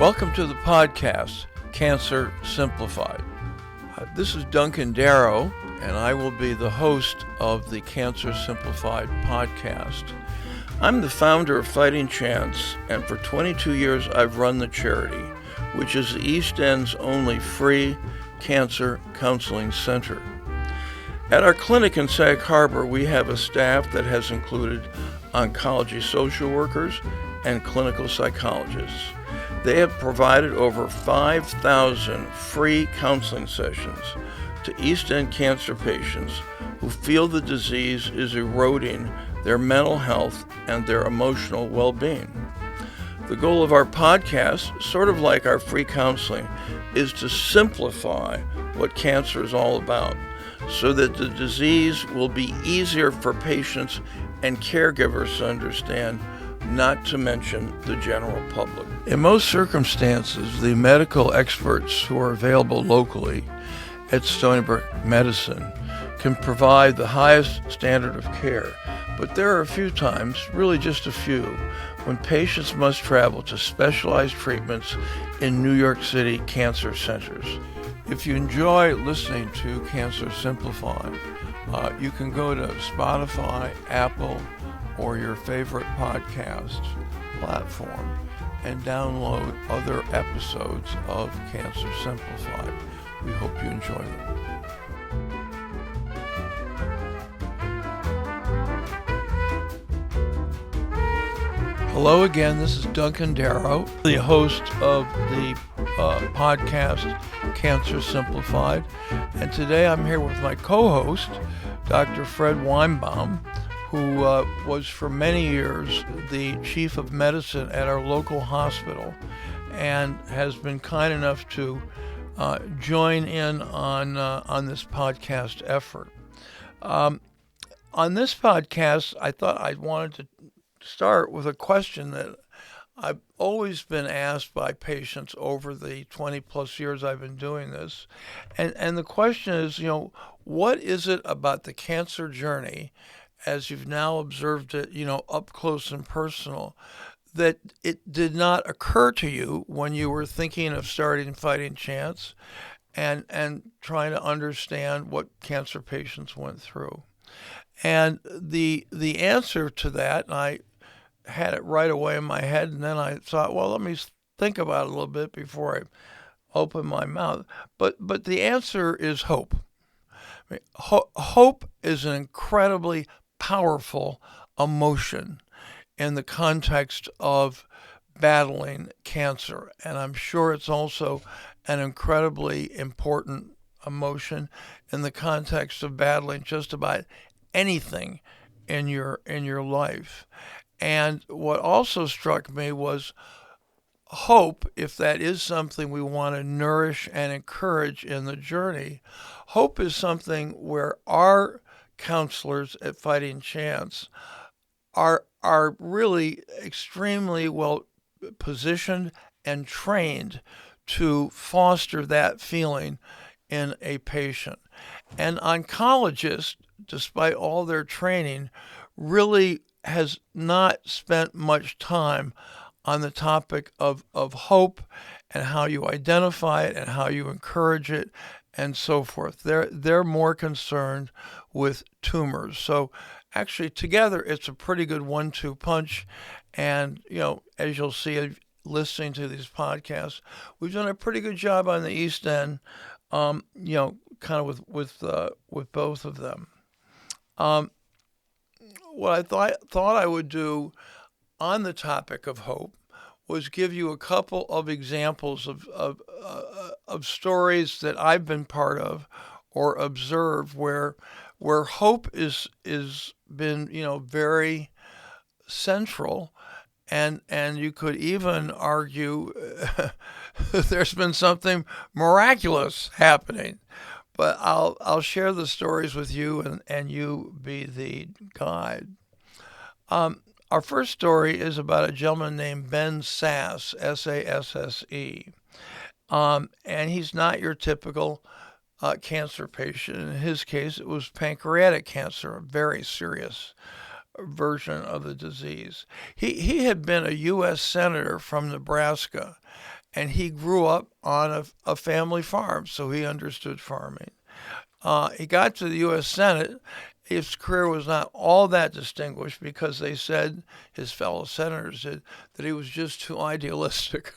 Welcome to the podcast, Cancer Simplified. This is Duncan Darrow, and I will be the host of the Cancer Simplified podcast. I'm the founder of Fighting Chance, and for 22 years I've run the charity, which is the East End's only free cancer counseling center. At our clinic in Sag Harbor, we have a staff that has included oncology social workers and clinical psychologists. They have provided over 5,000 free counseling sessions to East End cancer patients who feel the disease is eroding their mental health and their emotional well-being. The goal of our podcast, sort of like our free counseling, is to simplify what cancer is all about so that the disease will be easier for patients and caregivers to understand, not to mention the general public. In most circumstances, the medical experts who are available locally at Stony Brook Medicine can provide the highest standard of care, but there are a few times, really just a few, when patients must travel to specialized treatments in New York City cancer centers. If you enjoy listening to Cancer Simplified, you can go to Spotify, Apple, or your favorite podcast platform and download other episodes of Cancer Simplified. We hope you enjoy them. Hello again, this is Duncan Darrow, the host of the podcast Cancer Simplified, and today I'm here with my co-host, Dr. Fred Weinbaum, who was for many years the chief of medicine at our local hospital and has been kind enough to join in on this podcast effort. On this podcast, I thought I wanted to start with a question that I've always been asked by patients over the 20 plus years I've been doing this. And the question is, what is it about the cancer journey, as you've now observed it, up close and personal, that it did not occur to you when you were thinking of starting Fighting Chance and trying to understand what cancer patients went through? And the answer to that, and I had it right away in my head, and then I thought, well, let me think about it a little bit before I open my mouth. But the answer is hope. I mean, hope is an incredibly powerful emotion in the context of battling cancer, and I'm sure it's also an incredibly important emotion in the context of battling just about anything in your life. And what also struck me was hope, if that is something we want to nourish and encourage in the journey. Hope is something where our counselors at Fighting Chance are really extremely well positioned and trained to foster that feeling in a patient. And oncologists, despite all their training, really has not spent much time on the topic of hope and how you identify it and how you encourage it and so forth. They're more concerned with tumors. So actually together it's a pretty good 1-2 punch. And, as you'll see listening to these podcasts, we've done a pretty good job on the East End, kind of with both of them. What I thought I would do on the topic of hope was give you a couple of examples of stories that I've been part of or observed where hope is been very central, and you could even argue there's been something miraculous happening. But I'll share the stories with you, and you be the guide. Our first story is about a gentleman named Ben Sasse, S-A-S-S-E. And he's not your typical cancer patient. In his case, it was pancreatic cancer, a very serious version of the disease. He had been a U.S. Senator from Nebraska, and he grew up on a family farm, so he understood farming. He got to the U.S. Senate. His career was not all that distinguished because they said, his fellow senators said, that he was just too idealistic,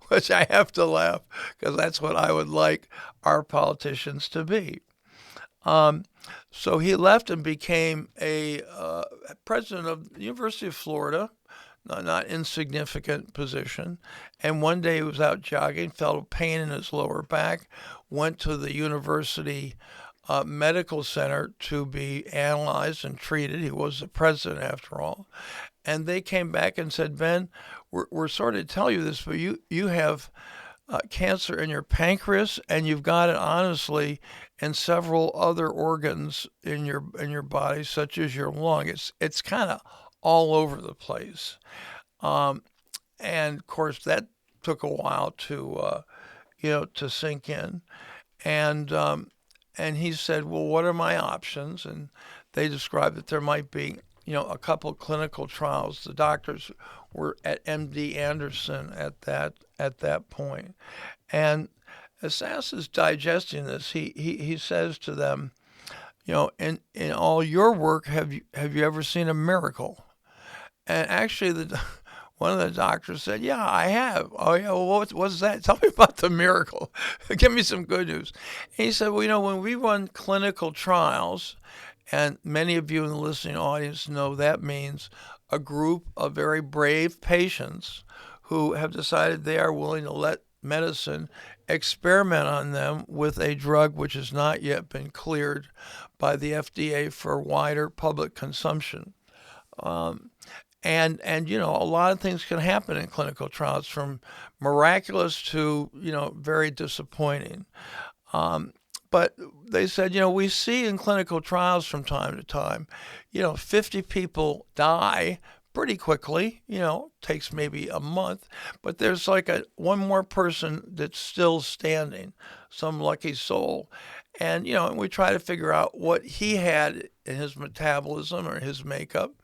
which I have to laugh because that's what I would like our politicians to be. So he left and became a president of the University of Florida, not insignificant position. And one day he was out jogging, felt a pain in his lower back, went to the university medical center to be analyzed and treated. He was the president after all. And they came back and said, Ben, we're sorry to tell you this, but you have cancer in your pancreas, and you've got it honestly in several other organs in your body, such as your lung. It's kind of all over the place, and of course that took a while to to sink in, and he said, well, what are my options? And they described that there might be a couple clinical trials. The doctors were at MD Anderson at that point. And as Sass is digesting this, he says to them, in all your work, have you ever seen a miracle? And actually, one of the doctors said, yeah, I have. Oh, yeah, well, what's that? Tell me about the miracle. Give me some good news. And he said, well, when we run clinical trials, and many of you in the listening audience know that means a group of very brave patients who have decided they are willing to let medicine experiment on them with a drug which has not yet been cleared by the FDA for wider public consumption. And a lot of things can happen in clinical trials, from miraculous to very disappointing. But they said, we see in clinical trials from time to time, 50 people die pretty quickly, takes maybe a month, but there's like one more person that's still standing, some lucky soul. And, and we try to figure out what he had in his metabolism or his makeup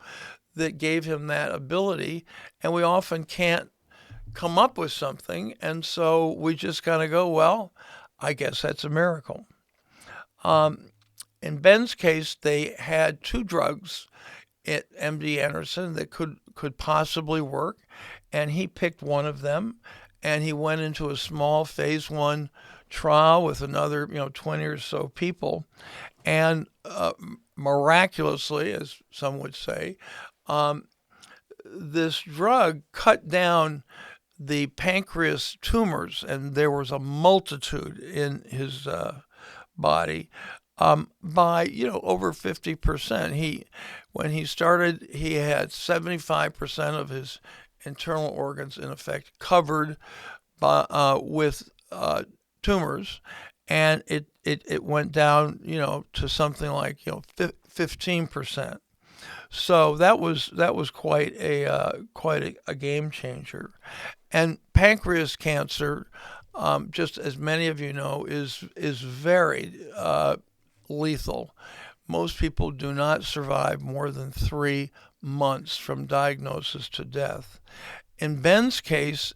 that gave him that ability. And we often can't come up with something. And so we just kind of go, well, I guess that's a miracle. In Ben's case, they had two drugs at MD Anderson that could possibly work, and he picked one of them, and he went into a small phase 1 trial with another 20 or so people, and miraculously, as some would say, this drug cut down the pancreas tumors, and there was a multitude in his body, by over 50%. When he started, he had 75% of his internal organs in effect covered with tumors, and it went down to something like 15%. So that was quite a game changer. And pancreas cancer, just as many of you know, is very lethal. Most people do not survive more than 3 months from diagnosis to death. In Ben's case,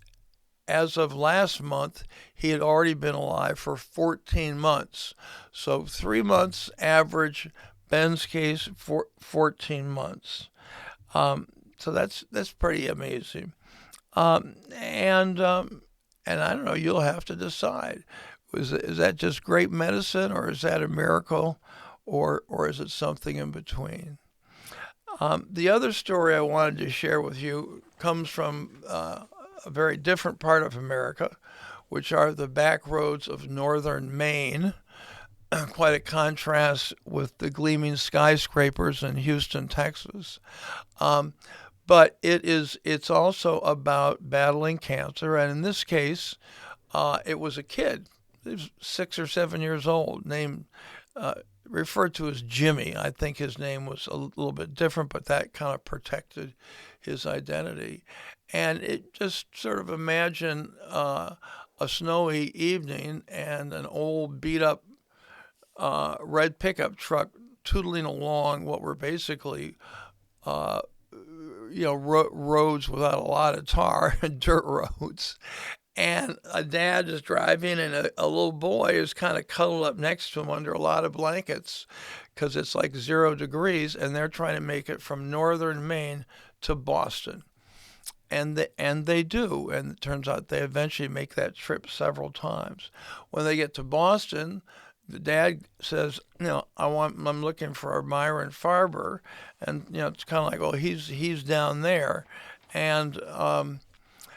as of last month, he had already been alive for 14 months. So 3 months average. Ben's case, 14 months. So that's pretty amazing. And I don't know, you'll have to decide. Is that just great medicine, or is that a miracle, or is it something in between? The other story I wanted to share with you comes from a very different part of America, which are the back roads of northern Maine. Quite a contrast with the gleaming skyscrapers in Houston, Texas. But it's also about battling cancer, and in this case, it was a kid. He was 6 or 7 years old, named referred to as Jimmy. I think his name was a little bit different, but that kind of protected his identity. And it just sort of imagine a snowy evening and an old beat-up red pickup truck tootling along what were basically roads without a lot of tar and dirt roads. And a dad is driving, and a little boy is kind of cuddled up next to him under a lot of blankets because it's like 0 degrees, and they're trying to make it from northern Maine to Boston. And they do, and it turns out they eventually make that trip several times. When they get to Boston, the dad says, I'm looking for Myron Farber, and it's kind of like, well, he's down there, and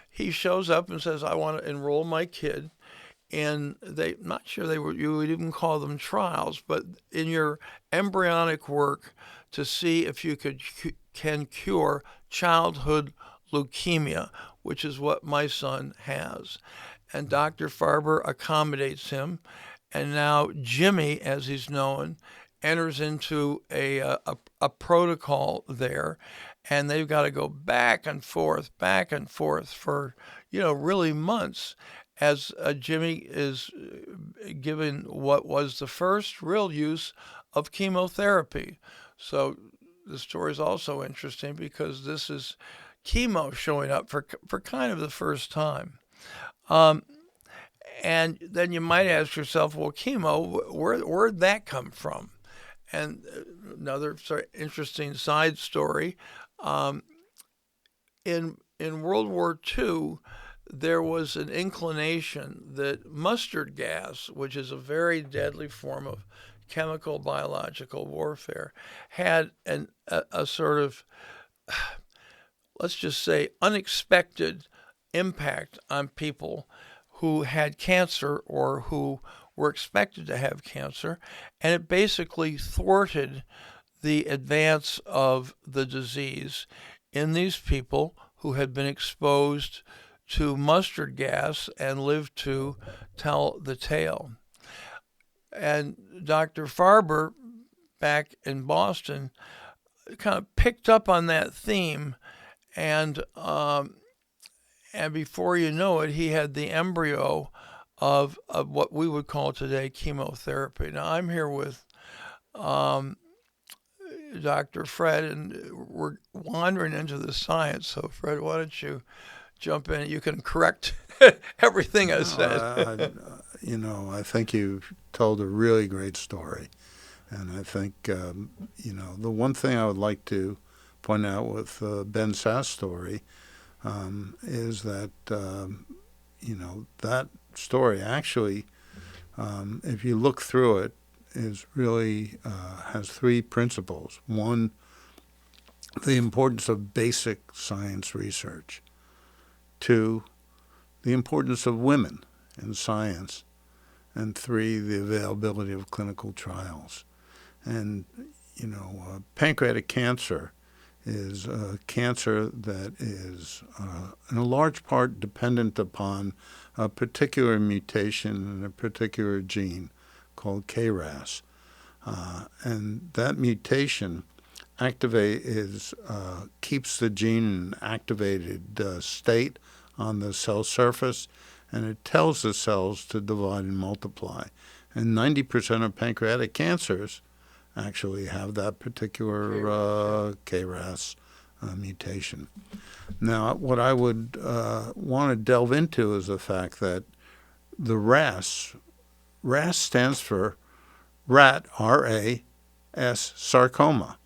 he shows up and says, I want to enroll my kid in, not sure you would even call them trials, but in your embryonic work to see if you can cure childhood leukemia, which is what my son has. And Dr. Farber accommodates him, and now Jimmy, as he's known, enters into a protocol there, and they've got to go back and forth for really months, as Jimmy is given what was the first real use of chemotherapy. So the story is also interesting because this is chemo showing up for kind of the first time. And then you might ask yourself, well, chemo, where'd that come from? And another sort of interesting side story, in World War II, there was an inclination that mustard gas, which is a very deadly form of chemical biological warfare, had a sort of, let's just say, unexpected impact on people who had cancer or who were expected to have cancer, and it basically thwarted the advance of the disease in these people who had been exposed to mustard gas and lived to tell the tale. And Dr. Farber, back in Boston, kind of picked up on that theme, and before you know it, he had the embryo of what we would call today chemotherapy. Now, I'm here with Dr. Fred, and we're wandering into the science. So, Fred, why don't you jump in? You can correct everything I said. I think you told a really great story. And I think, the one thing I would like to point out with Ben Sass' story is that, that story actually, if you look through it, is really has three principles. One, the importance of basic science research. Two, the importance of women in science. And three, the availability of clinical trials. And, pancreatic cancer is a cancer that is in a large part dependent upon a particular mutation in a particular gene called KRAS. And that mutation keeps the gene in an activated state on the cell surface, and it tells the cells to divide and multiply. And 90% of pancreatic cancers actually have that particular KRAS mutation. Now, what I would want to delve into is the fact that the RAS stands for rat, R-A-S, sarcoma.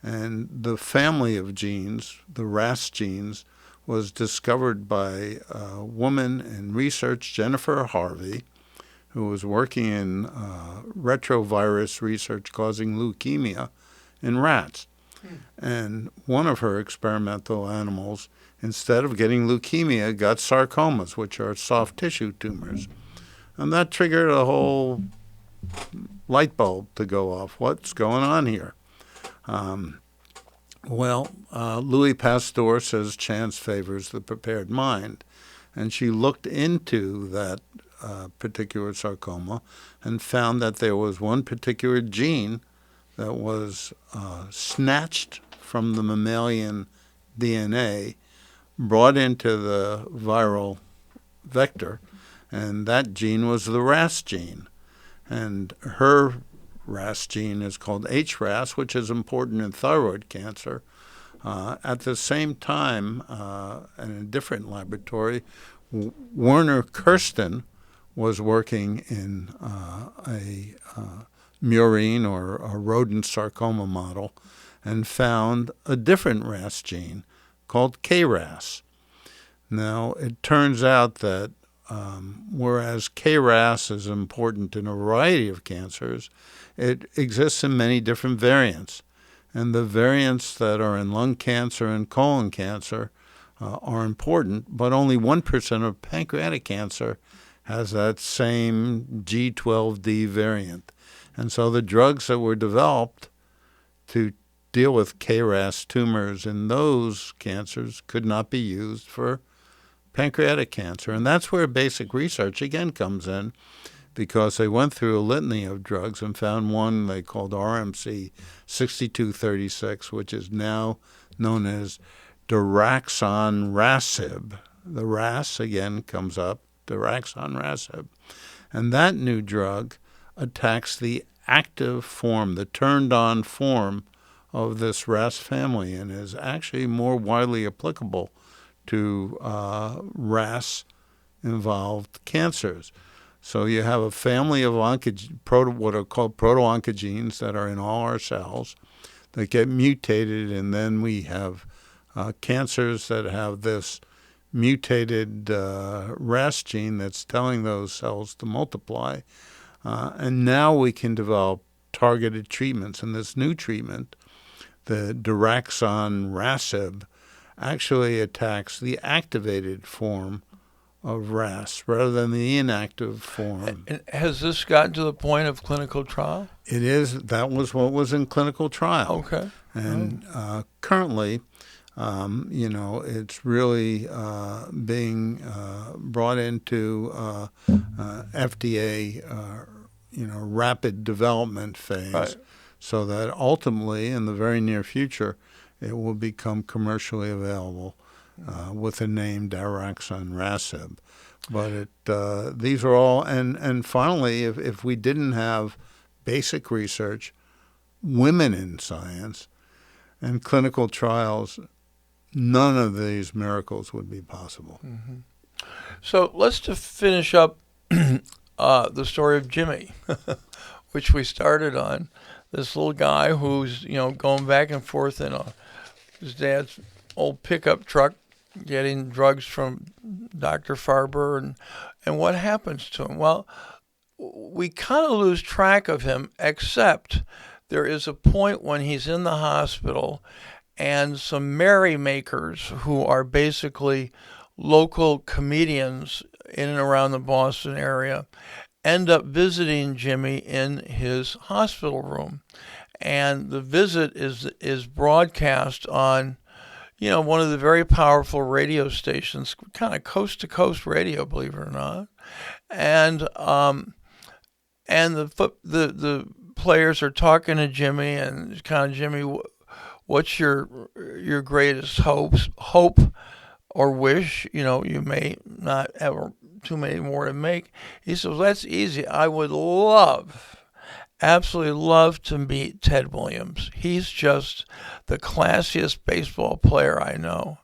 And the family of genes, the RAS genes, was discovered by a woman in research, Jennifer Harvey, who was working in retrovirus research causing leukemia in rats. And one of her experimental animals, instead of getting leukemia, got sarcomas, which are soft tissue tumors. And that triggered a whole light bulb to go off. What's going on here? Louis Pasteur says chance favors the prepared mind. And she looked into that particular sarcoma and found that there was one particular gene that was snatched from the mammalian DNA, brought into the viral vector, and that gene was the RAS gene. And her RAS gene is called HRAS, which is important in thyroid cancer. At the same time, in a different laboratory, Werner Kirsten was working in a murine or a rodent sarcoma model and found a different RAS gene called KRAS. Now, it turns out that whereas KRAS is important in a variety of cancers, it exists in many different variants. And the variants that are in lung cancer and colon cancer are important, but only 1% of pancreatic cancer has that same G12D variant. And so the drugs that were developed to deal with KRAS tumors in those cancers could not be used for pancreatic cancer. And that's where basic research again comes in, because they went through a litany of drugs and found one they called RMC 6236, which is now known as daraxonrasib. The RAS again comes up, daraxonrasib. And that new drug attacks the active form, the turned-on form of this RAS family, and is actually more widely applicable to RAS-involved cancers. So you have a family of what are called proto-oncogenes that are in all our cells that get mutated, and then we have cancers that have this mutated RAS gene that's telling those cells to multiply. And now we can develop targeted treatments. And this new treatment, the daraxonrasib, actually attacks the activated form of RAS rather than the inactive form. And has this gotten to the point of clinical trial? It is. That was what was in clinical trial. Okay. And currently, it's really being brought into FDA, rapid development phase, Right. so that ultimately, in the very near future, it will become commercially available with the name daraxonrasib. But these are all, and finally, if we didn't have basic research, women in science, and clinical trials, none of these miracles would be possible. Mm-hmm. So let's just finish up the story of Jimmy, which we started on. This little guy who's, going back and forth in his dad's old pickup truck, getting drugs from Dr. Farber, and what happens to him? Well, we kind of lose track of him, except there is a point when he's in the hospital and some merrymakers, who are basically local comedians in and around the Boston area, end up visiting Jimmy in his hospital room. And the visit is broadcast on one of the very powerful radio stations, kind of coast-to-coast radio, believe it or not. And the players are talking to Jimmy, and kind of, Jimmy, what's your greatest hope or wish? You may not have too many more to make. He says, that's easy. I would absolutely love to meet Ted Williams. He's just the classiest baseball player I know.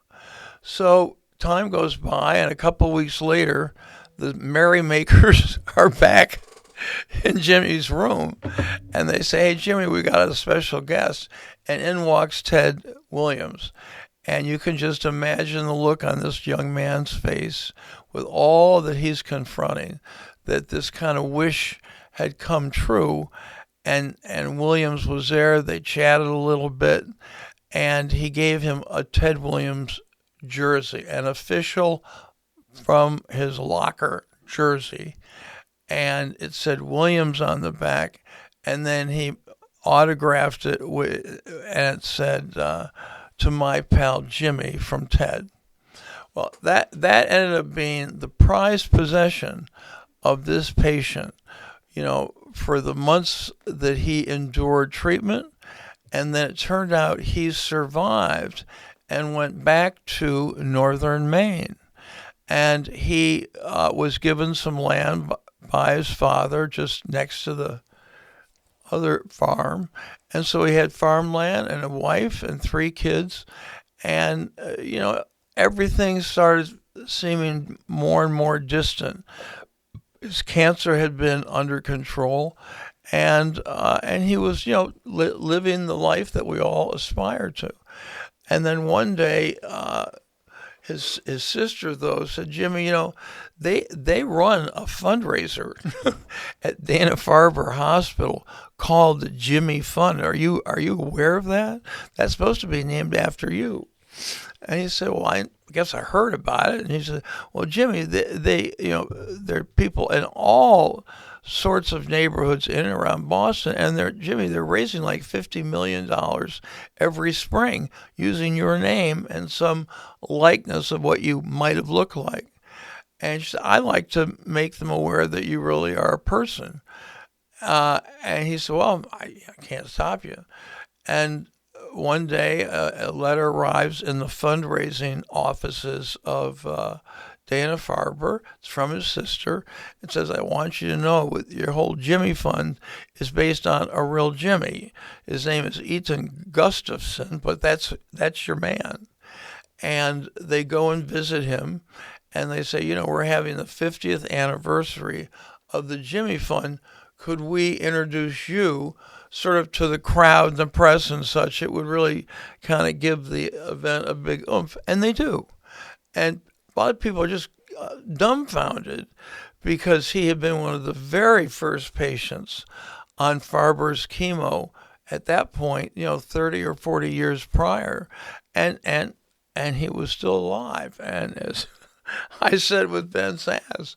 So time goes by, and a couple weeks later, the merrymakers are back in Jimmy's room, and they say, hey, Jimmy, we got a special guest. And in walks Ted Williams. And you can just imagine the look on this young man's face with all that he's confronting, that this kind of wish had come true. And Williams was there. They chatted a little bit, and he gave him a Ted Williams jersey, an official from his locker jersey. And it said Williams on the back, and then he autographed it and it said, to my pal Jimmy from Ted. Well, that ended up being the prized possession of this patient, for the months that he endured treatment. And then it turned out he survived and went back to northern Maine. And he was given some land by his father just next to the other farm. And so he had farmland and a wife and 3 kids. And, everything started seeming more and more distant. His cancer had been under control, and he was, living the life that we all aspire to. And then one day, his sister, though, said, Jimmy, they run a fundraiser at Dana-Farber Hospital called the Jimmy Fund. Are you aware of that? That's supposed to be named after you. And he said, well, I guess I heard about it. And he said, well, Jimmy, there are people in all sorts of neighborhoods in and around Boston, and they're raising like $50 million every spring using your name and some likeness of what you might have looked like. And she said, I like to make them aware that you really are a person. And he said, well, I can't stop you. And one day, a letter arrives in the fundraising offices of Dana-Farber. It's from his sister. It says, I want you to know your whole Jimmy Fund is based on a real Jimmy. His name is Eaton Gustafson, but that's your man. And they go and visit him, and they say, we're having the 50th anniversary of the Jimmy Fund. Could we introduce you sort of to the crowd and the press and such? It would really kind of give the event a big oomph. And they do. And a lot of people are just dumbfounded because he had been one of the very first patients on Farber's chemo at that point, 30 or 40 years prior. And he was still alive. And as I said with Ben Sass,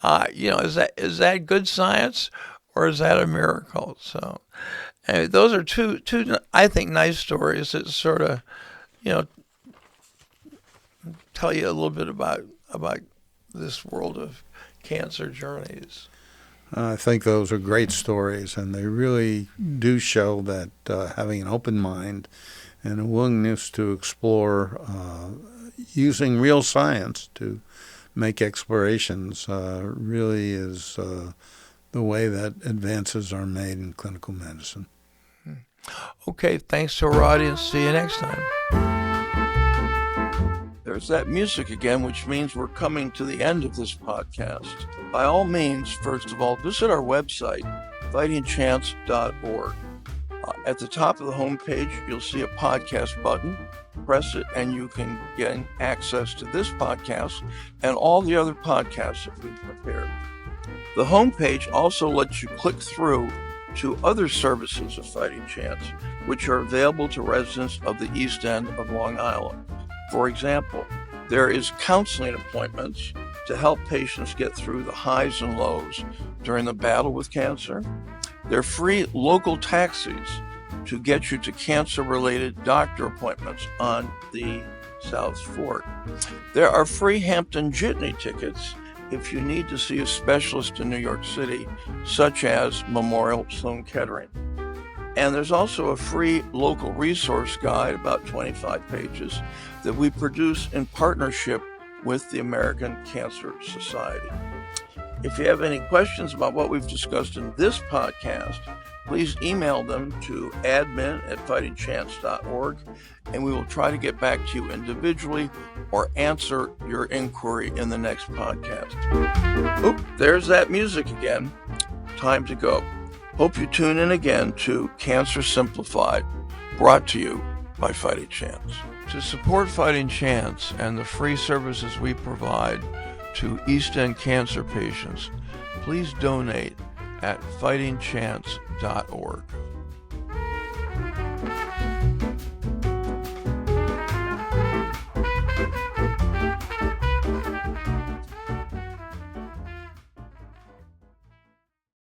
is that good science or is that a miracle? So anyway, those are two I think nice stories that sort of tell you a little bit about this world of cancer journeys. I think those are great stories, and they really do show that having an open mind and a willingness to explore using real science to make explorations really is the way that advances are made in clinical medicine. Okay, thanks to our audience. See you next time. There's that music again, which means we're coming to the end of this podcast. By all means, first of all, visit our website, fightingchance.org. At the top of the homepage, you'll see a podcast button. Press it, and you can gain access to this podcast and all the other podcasts that we've prepared. The homepage also lets you click through to other services of Fighting Chance, which are available to residents of the East End of Long Island. For example, there is counseling appointments to help patients get through the highs and lows during the battle with cancer. There are free local taxis to get you to cancer-related doctor appointments on the South Fork. There are free Hampton Jitney tickets if you need to see a specialist in New York City, such as Memorial Sloan Kettering. And there's also a free local resource guide, about 25 pages, that we produce in partnership with the American Cancer Society. If you have any questions about what we've discussed in this podcast, please email them to admin@fightingchance.org, and we will try to get back to you individually or answer your inquiry in the next podcast. Oh, there's that music again. Time to go. Hope you tune in again to Cancer Simplified, brought to you by Fighting Chance. To support Fighting Chance and the free services we provide to East End cancer patients, please donate at fightingchance.org.